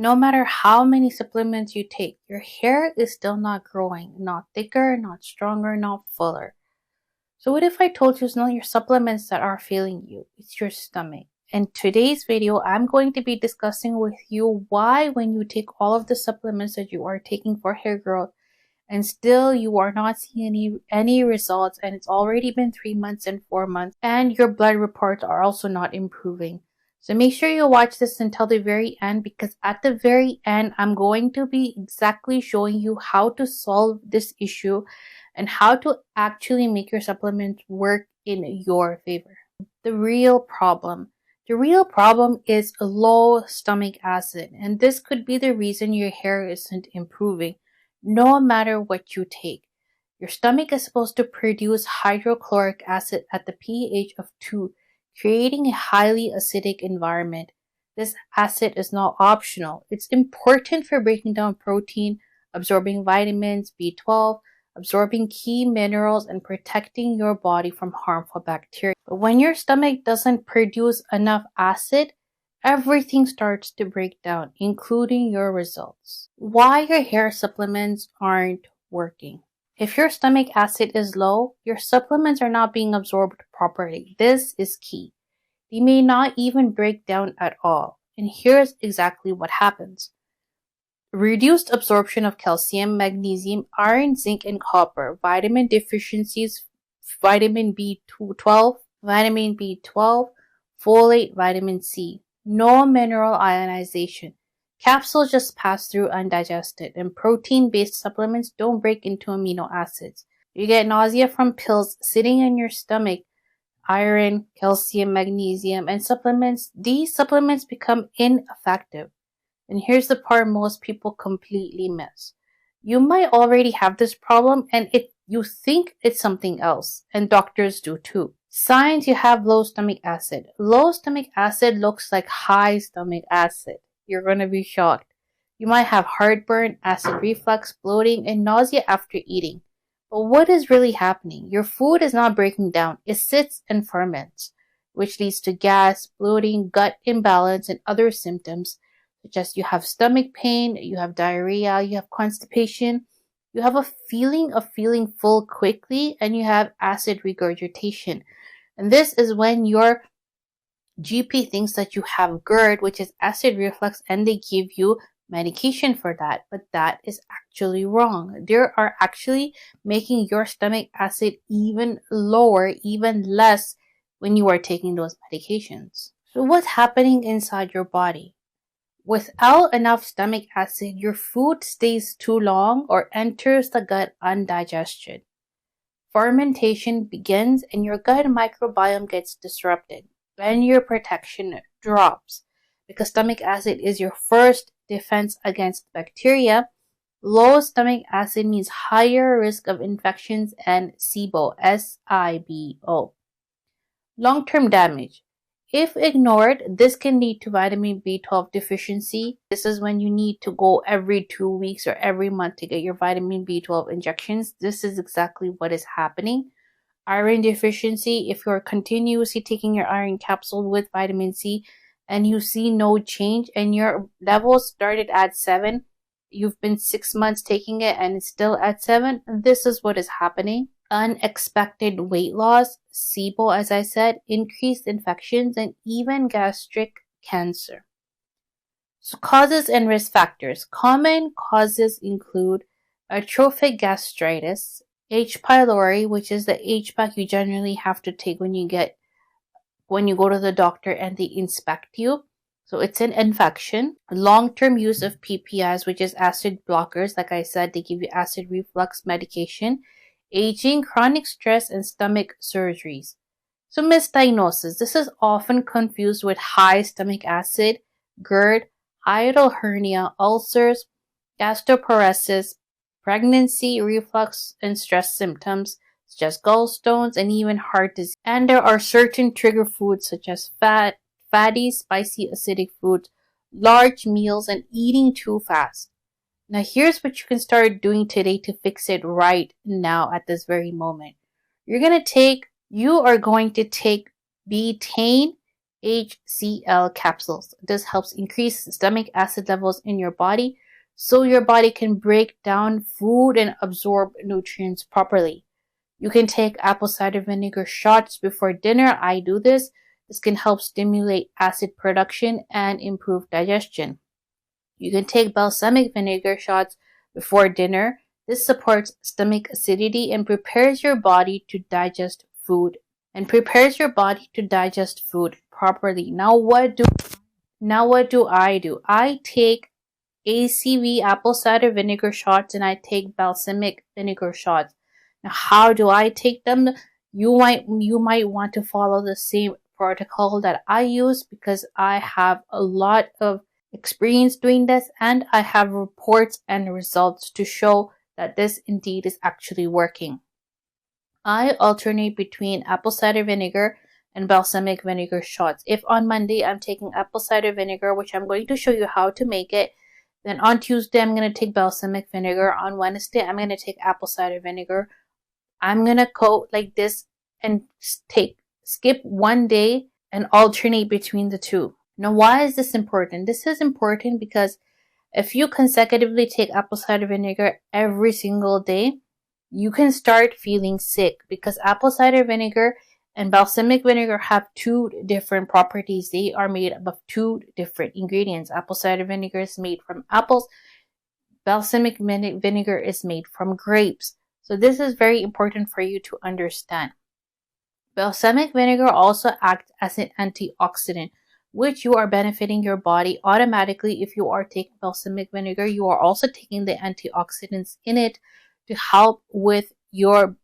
No matter how many supplements you take, your hair is still not growing, not thicker, not stronger, not fuller. So what if I told you it's not your supplements that are failing you, it's your stomach? In today's video, I'm going to be discussing with you why when you take all of the supplements that you are taking for hair growth and still you are not seeing any results, and it's already been 3 months and 4 months, and your blood reports are also not improving. So make sure you watch this until the very end, because at the very end, I'm going to be exactly showing you how to solve this issue and how to actually make your supplements work in your favor. The real problem is low stomach acid, and this could be the reason your hair isn't improving, no matter what you take. Your stomach is supposed to produce hydrochloric acid at the pH of 2, creating a highly acidic environment. This acid is not optional. It's important for breaking down protein, absorbing vitamins, B12, absorbing key minerals, and protecting your body from harmful bacteria. But when your stomach doesn't produce enough acid, everything starts to break down, including your results. Why your hair supplements aren't working. If your stomach acid is low, your supplements are not being absorbed properly. This is key. They may not even break down at all. And here's exactly what happens. Reduced absorption of calcium, magnesium, iron, zinc, and copper, vitamin deficiencies, vitamin B12, folate, vitamin C. No mineral ionization. Capsules just pass through undigested, and protein-based supplements don't break into amino acids. You get nausea from pills sitting in your stomach. Iron, calcium, magnesium, and supplements. These supplements become ineffective. And here's the part most people completely miss. You might already have this problem and you think it's something else, and doctors do too. Signs you have low stomach acid. Low stomach acid looks like high stomach acid. You're going to be shocked. You might have heartburn, acid reflux, bloating, and nausea after eating. But what is really happening? Your food is not breaking down. It sits and ferments, which leads to gas, bloating, gut imbalance, and other symptoms, such as you have stomach pain, you have diarrhea, you have constipation, you have a feeling of feeling full quickly, and you have acid regurgitation. And this is when your GP thinks that you have GERD, which is acid reflux, and they give you medication for that. But that is actually wrong. They are actually making your stomach acid even lower, even less when you are taking those medications. So what's happening inside your body? Without enough stomach acid, your food stays too long or enters the gut undigested. Fermentation begins and your gut microbiome gets disrupted. Then your protection drops. Because stomach acid is your first defense against bacteria, low stomach acid means higher risk of infections and SIBO, S-I-B-O. Long-term damage. If ignored, this can lead to vitamin B12 deficiency. This is when you need to go every 2 weeks or every month to get your vitamin B12 injections. This is exactly what is happening. Iron deficiency. If you're continuously taking your iron capsule with vitamin C and you see no change and your levels started at 7, you've been 6 months taking it and it's still at 7, this is what is happening. Unexpected weight loss, SIBO, as I said, increased infections, and even gastric cancer. So causes and risk factors. Common causes include atrophic gastritis, H. pylori, which is the HPAC you generally have to take when you go to the doctor and they inspect you. So it's an infection. Long-term use of PPIs, which is acid blockers. Like I said, they give you acid reflux medication. Aging, chronic stress, and stomach surgeries. So misdiagnosis. This is often confused with high stomach acid, GERD, hiatal hernia, ulcers, gastroparesis, pregnancy, reflux, and stress symptoms, such as gallstones and even heart disease. And there are certain trigger foods such as fatty, spicy, acidic foods, large meals, and eating too fast. Now here's what you can start doing today to fix it right now at this very moment. You are going to take Betaine HCL capsules. This helps increase stomach acid levels in your body so your body can break down food and absorb nutrients properly. You can take apple cider vinegar shots before dinner. I do this. This can help stimulate acid production and improve digestion. You can take balsamic vinegar shots before dinner. This supports stomach acidity and prepares your body to digest food properly. Now what do I do? I take ACV apple cider vinegar shots and I take balsamic vinegar shots. Now how do I take them? You might want to follow the same protocol that I use because I have a lot of experience doing this and I have reports and results to show that this indeed is actually working. I alternate between apple cider vinegar and balsamic vinegar shots. If on Monday I'm taking apple cider vinegar, which I'm going to show you how to make it, then on Tuesday I'm going to take balsamic vinegar. On Wednesday I'm going to take apple cider vinegar. I'm going to go like this and skip one day and alternate between the two. Now, why is this important? This is important because if you consecutively take apple cider vinegar every single day, you can start feeling sick because apple cider vinegar and balsamic vinegar have two different properties. They are made up of two different ingredients. Apple cider vinegar is made from apples. Balsamic vinegar is made from grapes. So this is very important for you to understand. Balsamic vinegar also acts as an antioxidant, which you are benefiting your body automatically. If you are taking balsamic vinegar, you are also taking the antioxidants in it to help with your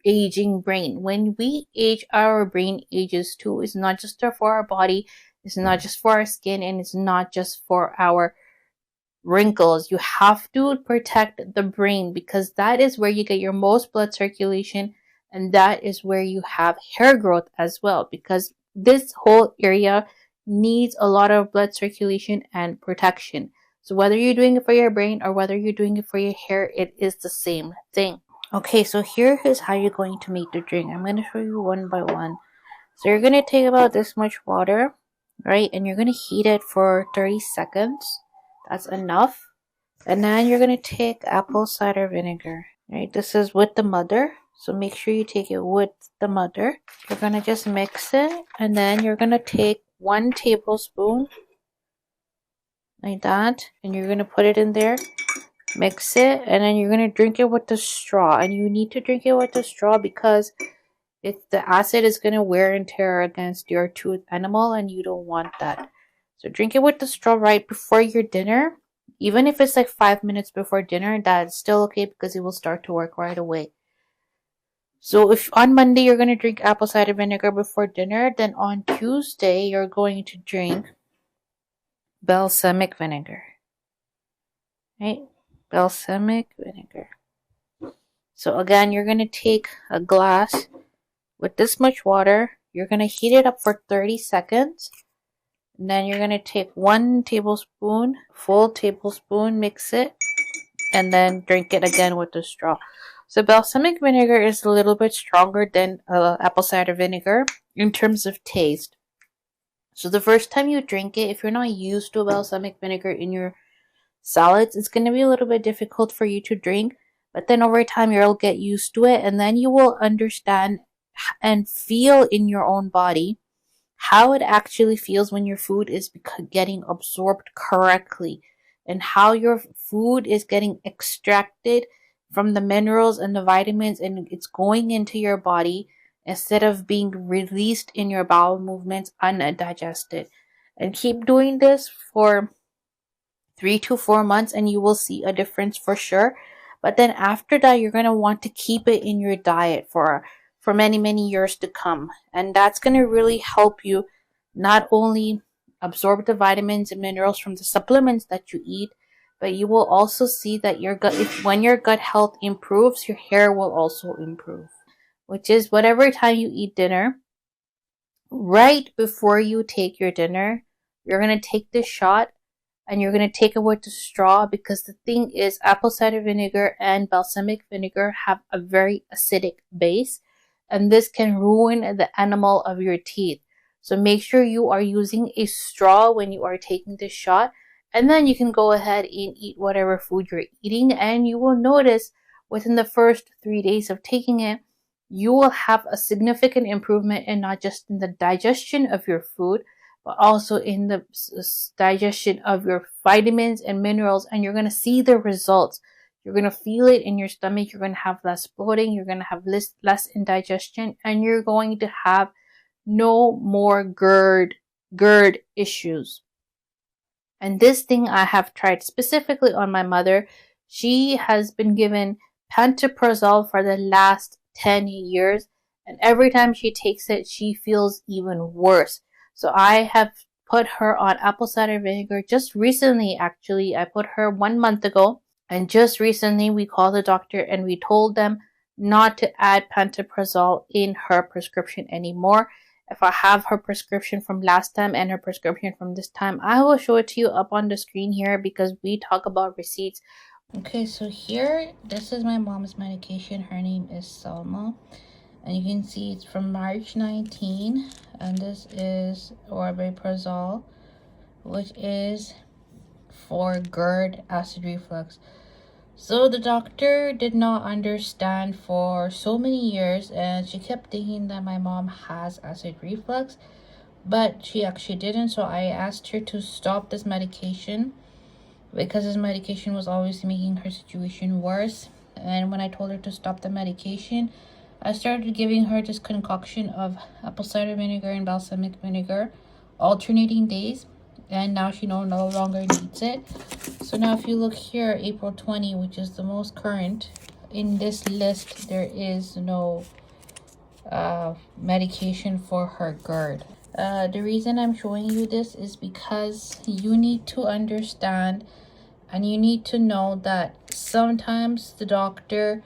aging brain. When we age, our brain ages too. It's not just for our body, it's not just for our skin, and it's not just for our wrinkles. You have to protect the brain because that is where you get your most blood circulation, and that is where you have hair growth as well, because this whole area needs a lot of blood circulation and protection. So whether you're doing it for your brain or whether you're doing it for your hair, it is the same thing. Okay, so here is how you're going to make the drink. I'm going to show you one by one. So you're going to take about this much water, right? And you're going to heat it for 30 seconds. That's enough. And then you're going to take apple cider vinegar, right? This is with the mother. So make sure you take it with the mother. You're going to just mix it. And then you're going to take 1 tablespoon like that. And you're going to put it in there. Mix it. And then you're going to drink it with the straw. And you need to drink it with the straw because the acid is going to wear and tear against your tooth enamel. And you don't want that. So drink it with the straw right before your dinner. Even if it's like 5 minutes before dinner, that's still okay because it will start to work right away. So if on Monday you're going to drink apple cider vinegar before dinner, then on Tuesday you're going to drink balsamic vinegar. Right? Balsamic vinegar. So again, you're going to take a glass with this much water. You're going to heat it up for 30 seconds. And then you're going to take 1 tablespoon, full tablespoon, mix it, and then drink it again with the straw. So balsamic vinegar is a little bit stronger than apple cider vinegar in terms of taste. So the first time you drink it, if you're not used to balsamic vinegar in your salads, it's going to be a little bit difficult for you to drink. But then over time, you'll get used to it. And then you will understand and feel in your own body how it actually feels when your food is getting absorbed correctly. And how your food is getting extracted from the minerals and the vitamins, and it's going into your body instead of being released in your bowel movements undigested. And keep doing this for 3 to 4 months and you will see a difference for sure. But then after that, you're going to want to keep it in your diet for many years to come. And that's going to really help you not only absorb the vitamins and minerals from the supplements that you eat, but you will also see that when your gut health improves, your hair will also improve. Which is whatever time you eat dinner, right before you take your dinner, you're going to take this shot and you're going to take it with the straw, because the thing is, apple cider vinegar and balsamic vinegar have a very acidic base, and this can ruin the enamel of your teeth. So make sure you are using a straw when you are taking this shot, and then you can go ahead and eat whatever food you're eating, and you will notice within the first 3 days of taking it, you will have a significant improvement in not just in the digestion of your food, but also in the digestion of your vitamins and minerals, and you're going to see the results. You're going to feel it in your stomach. You're going to have less bloating. You're going to have less indigestion, and you're going to have no more GERD issues. And this thing I have tried specifically on my mother. She has been given pantoprazole for the last 10 years, and every time she takes it, she feels even worse. So I have put her on apple cider vinegar just recently. Actually, I put her 1 month ago, and just recently we called the doctor and we told them not to add pantoprazole in her prescription anymore. If I have her prescription from last time and her prescription from this time, I will show it to you up on the screen here because we talk about receipts. Okay, so here, this is my mom's medication. Her name is Selma. And you can see it's from March 19. And this is omeprazole, which is for GERD, acid reflux. So the doctor did not understand for so many years, and she kept thinking that my mom has acid reflux, but she actually didn't. So I asked her to stop this medication because this medication was always making her situation worse. And when I told her to stop the medication, I started giving her this concoction of apple cider vinegar and balsamic vinegar alternating days, and now she no longer needs it. So now if you look here, April 20, which is the most current in this list, there is no medication for her GERD. The reason I'm showing you this is because you need to understand and you need to know that sometimes the doctor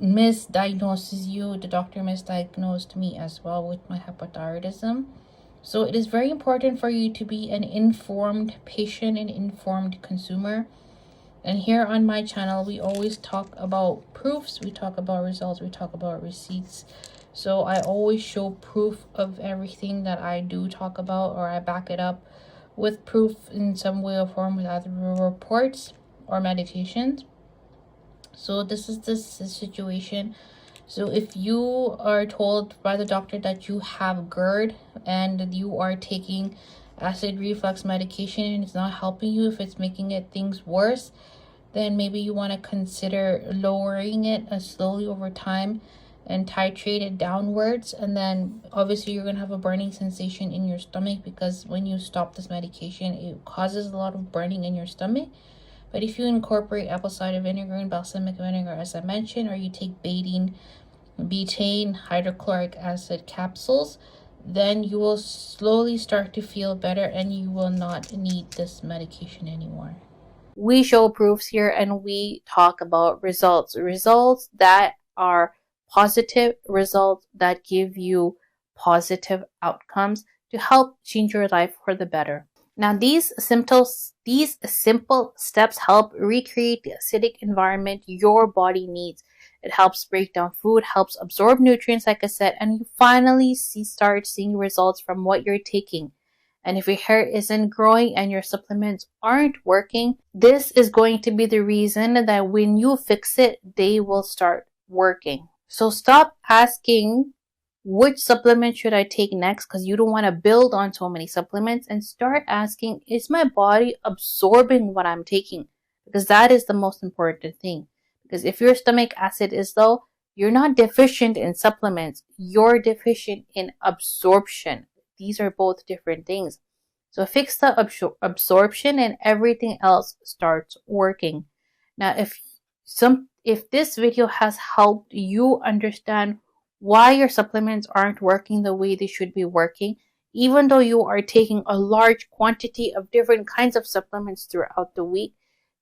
misdiagnoses you. The doctor misdiagnosed me as well with my hypothyroidism. So it is very important for you to be an informed patient and informed consumer. And here on my channel, we always talk about proofs, we talk about results, we talk about receipts. So I always show proof of everything that I do talk about, or I back it up with proof in some way or form with either reports or medications. So this is the situation. So if you are told by the doctor that you have GERD and you are taking acid reflux medication and it's not helping you, if it's making things worse, then maybe you want to consider lowering it slowly over time and titrate it downwards. And then obviously you're going to have a burning sensation in your stomach because when you stop this medication, it causes a lot of burning in your stomach. But if you incorporate apple cider vinegar and balsamic vinegar, as I mentioned, or you take betaine hydrochloric acid capsules, then you will slowly start to feel better and you will not need this medication anymore. We show proofs here and we talk about results that are positive, results that give you positive outcomes to help change your life for the better. Now, these simple steps help recreate the acidic environment your body needs. It helps break down food, helps absorb nutrients, like I said, and you finally start seeing results from what you're taking. And if your hair isn't growing and your supplements aren't working, this is going to be the reason that when you fix it, they will start working. So stop asking which supplement should I take next because you don't want to build on so many supplements, and start asking, is my body absorbing what I'm taking? Because that is the most important thing. Because if your stomach acid is low, you're not deficient in supplements, you're deficient in absorption. These are both different things. So fix the absorption and everything else starts working. Now, if this video has helped you understand why your supplements aren't working the way they should be working, even though you are taking a large quantity of different kinds of supplements throughout the week,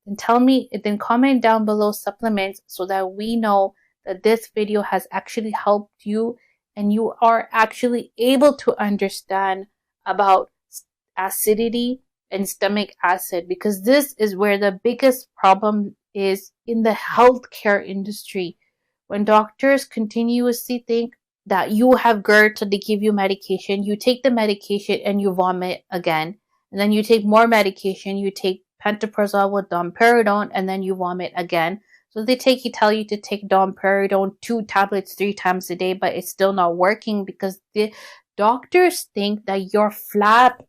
then comment down below supplements so that we know that this video has actually helped you and you are actually able to understand about acidity and stomach acid, because this is where the biggest problem is in the healthcare industry. When doctors continuously think, that you have GERD, so they give you medication. You take the medication and you vomit again. And then you take more medication. You take pantoprazole with domperidone and then you vomit again. So tell you to take domperidone 2 tablets 3 times a day, but it's still not working because the doctors think that your flap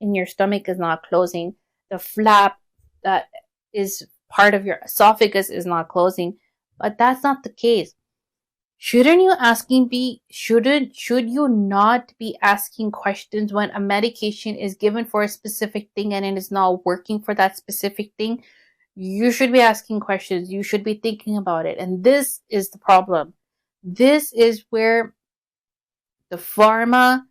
in your stomach is not closing. The flap that is part of your esophagus is not closing, but that's not the case. Should you not be asking questions when a medication is given for a specific thing and it is not working for that specific thing? You should be asking questions. You should be thinking about it. And this is the problem. This is where the pharma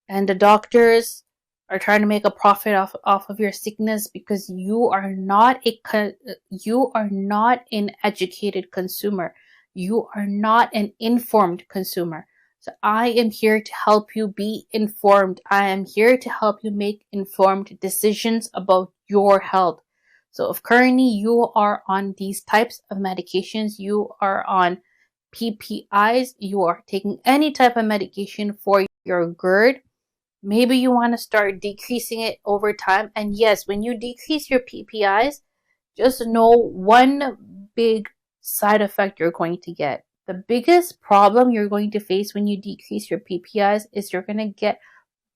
and the doctors are trying to make a profit off of your sickness because you are not an educated consumer. You are not an informed consumer. So I am here to help you be informed. I am here to help you make informed decisions about your health. So if currently you are on these types of medications, you are on PPIs, you are taking any type of medication for your GERD, maybe you want to start decreasing it over time. And yes, when you decrease your PPIs, just know one big side effect you're going to get. The biggest problem you're going to face when you decrease your PPIs is you're going to get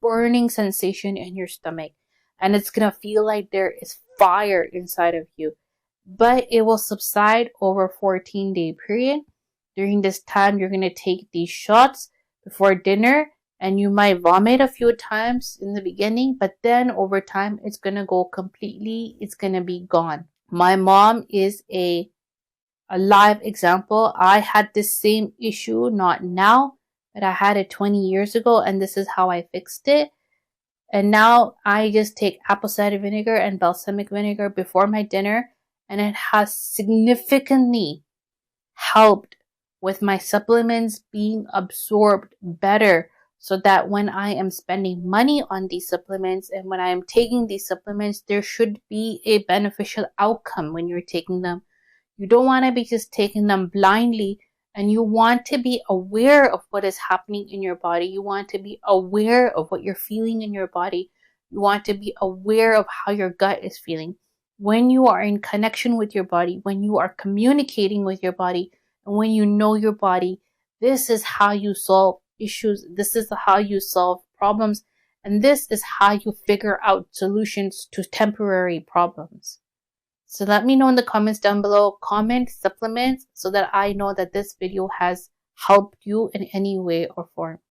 burning sensation in your stomach. And it's going to feel like there is fire inside of you. But it will subside over a 14-day period. During this time, you're going to take these shots before dinner. And you might vomit a few times in the beginning, but then over time, it's going to go completely, it's going to be gone. My mom is a live example. I had this same issue, not now, but I had it 20 years ago, and this is how I fixed it. And now I just take apple cider vinegar and balsamic vinegar before my dinner, and it has significantly helped with my supplements being absorbed better. So that when I am spending money on these supplements and when I am taking these supplements, there should be a beneficial outcome when you're taking them. You don't want to be just taking them blindly, and you want to be aware of what is happening in your body. You want to be aware of what you're feeling in your body. You want to be aware of how your gut is feeling. When you are in connection with your body, when you are communicating with your body, and when you know your body, this is how you solve issues. This is how you solve problems. And this is how you figure out solutions to temporary problems. So let me know in the comments down below, comment supplements so that I know that this video has helped you in any way or form.